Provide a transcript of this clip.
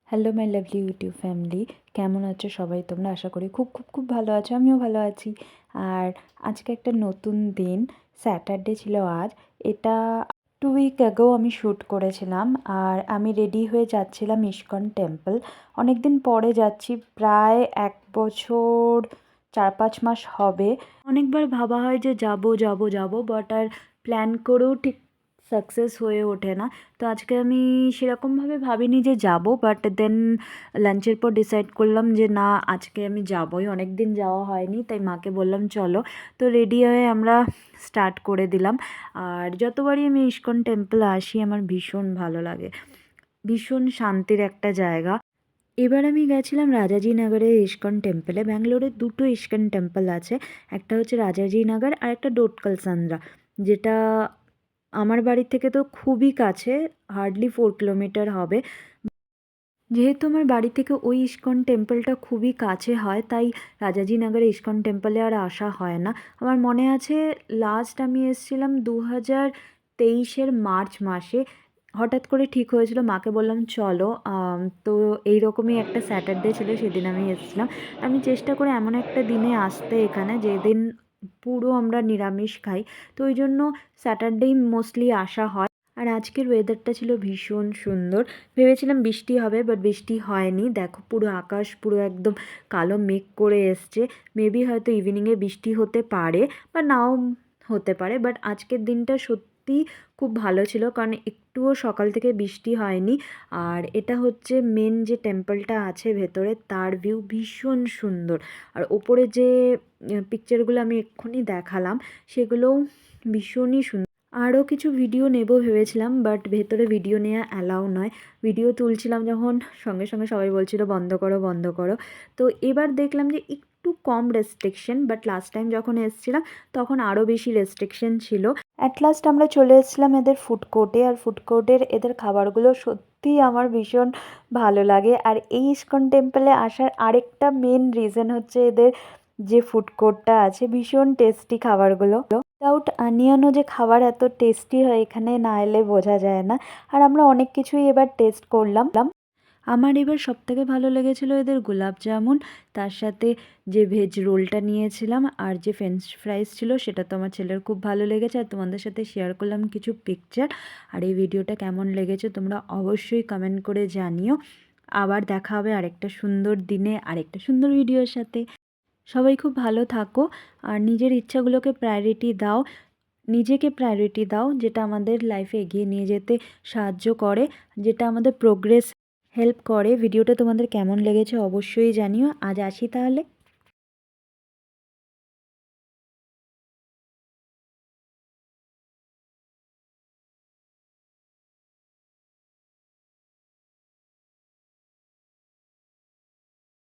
Hello my lovely YouTube family, কেমন আছো সবাই তোমরা? আশা করি খুব খুব খুব ভালো আছো, আমিও ভালো আছি। আর আজকে একটা নতুন দিন, স্যাটারডে ছিল আজ। এটা 2 উইক অ্যাগো আমি শ্যুট করেছিলাম। আর আমি রেডি হয়ে যাচ্ছিলাম ইস্কন টেম্পল। অনেক দিন পরে যাচ্ছি, প্রায় 1 বছর 4-5 মাস হবে। অনেকবার ভাবা হয় যে যাব যাব যাব, বাট আর প্ল্যান করেও ঠিক সাকসেস হয়ে ওঠে না। তো আজকে আমি সেরকমভাবে ভাবিনি যে যাব, বাট দেন লাঞ্চের পর ডিসাইড করলাম যে না, আজকে আমি যাবই। অনেক দিন যাওয়া হয়নি, তাই মাকে বললাম চলো। তো রেডি হয়ে আমরা স্টার্ট করে দিলাম। আর যতবারই আমি ইস্কন টেম্পল আসি আমার ভীষণ ভালো লাগে, ভীষণ শান্তির একটা জায়গা। এবার আমি গেছিলাম রাজাজি নগরের ইস্কন টেম্পলে। ব্যাঙ্গালোরে দুটো ইস্কন টেম্পল আছে, একটা হচ্ছে রাজাজি নগর আর একটা ডোটকাল সান্দ্রা, যেটা আমার বাড়ি থেকে তো খুবই কাছে, হার্ডলি 4 কিলোমিটার হবে। যেহেতু আমার বাড়ি থেকে ওই ইস্কন টেম্পলটা খুবই কাছে হয়, তাই রাজাজি নগরে ইস্কন টেম্পলে আর আসা হয় না। আমার মনে আছে লাস্ট আমি এসেছিলাম 2023-এর মার্চ মাসে। হঠাৎ করে ঠিক হয়েছিল, মাকে বললাম চলো। তো এইরকমই একটা স্যাটারডে ছিল, সেদিন আমি এসেছিলাম। আমি চেষ্টা করি এমন একটা দিনে আসতে এখানে যেদিন পুরো আমরা নিরামিষ খাই, তো ওই জন্য স্যাটারডেই মোস্টলি আসা হয়। আর আজকের ওয়েদারটা ছিল ভীষণ সুন্দর। ভেবেছিলাম বৃষ্টি হবে, বাট বৃষ্টি হয়নি। দেখো পুরো আকাশ পুরো একদম কালো মেঘ করে এসছে। মেবি হয়তো ইভিনিংয়ে বৃষ্টি হতে পারে বা নাও হতে পারে, বাট আজকের দিনটা সত্যি খুব ভালো ছিল, কারণ একটুও সকাল থেকে বৃষ্টি হয়নি। আর এটা হচ্ছে মেন যে টেম্পলটা আছে ভেতরে, তার ভিউ ভীষণ সুন্দর। আর ওপরে যে পিকচারগুলো আমি এক্ষুনি দেখালাম, সেগুলোও ভীষণই সুন্দর। আরও কিছু ভিডিও নেব ভেবেছিলাম, বাট ভেতরে ভিডিও নেওয়া অ্যালাউ নয়। ভিডিও তুলছিলাম যখন, সঙ্গে সঙ্গে সবাই বলছিল বন্ধ করো বন্ধ করো। তো এবার দেখলাম যে একটু কম রেস্ট্রিকশন, বাট লাস্ট টাইম যখন এসেছিলাম তখন আরও বেশি রেস্ট্রিকশন ছিল। অ্যাট লাস্ট আমরা চলে এসেছিলাম এদের ফুড কোর্টে। আর ফুড কোর্টের এদের খাবারগুলো সত্যিই আমার ভীষণ ভালো লাগে। আর এই ইস্কন টেম্পলে আসার আরেকটা মেন রিজন হচ্ছে এদের যে ফুড কোর্টটা আছে, ভীষণ টেস্টি খাবারগুলো। উইদাউট অনিয়নও যে খাবার এত টেস্টি হয় এখানে না এলে বোঝা যায় না। আর আমরা অনেক কিছুই এবার টেস্ট করলাম। আমার এবার সবথেকে ভালো লেগেছিল এদের গোলাপ জামুন, তার সাথে যে ভেজ রোলটা নিয়েছিলাম আর যে ফ্রেঞ্চ ফ্রাইস ছিল, সেটা তো আমার ছেলের খুব ভালো লেগেছে। আর তোমাদের সাথে শেয়ার করলাম কিছু পিকচার। আর এই ভিডিওটা কেমন লেগেছে তোমরা অবশ্যই কমেন্ট করে জানিও। আবার দেখা হবে আরেকটা সুন্দর দিনে আরেকটা সুন্দর ভিডিওর সাথে। সবাই খুব ভালো থাকো, আর নিজের ইচ্ছাগুলোকে প্রায়োরিটি দাও, নিজেকে প্রায়োরিটি দাও, যেটা আমাদের লাইফে এগিয়ে নিয়ে যেতে সাহায্য করে, যেটা আমাদের প্রোগ্রেস হেল্প করে। ভিডিওটা তোমাদের কেমন লেগেছে অবশ্যই জানিও। আজ আসি তাহলে।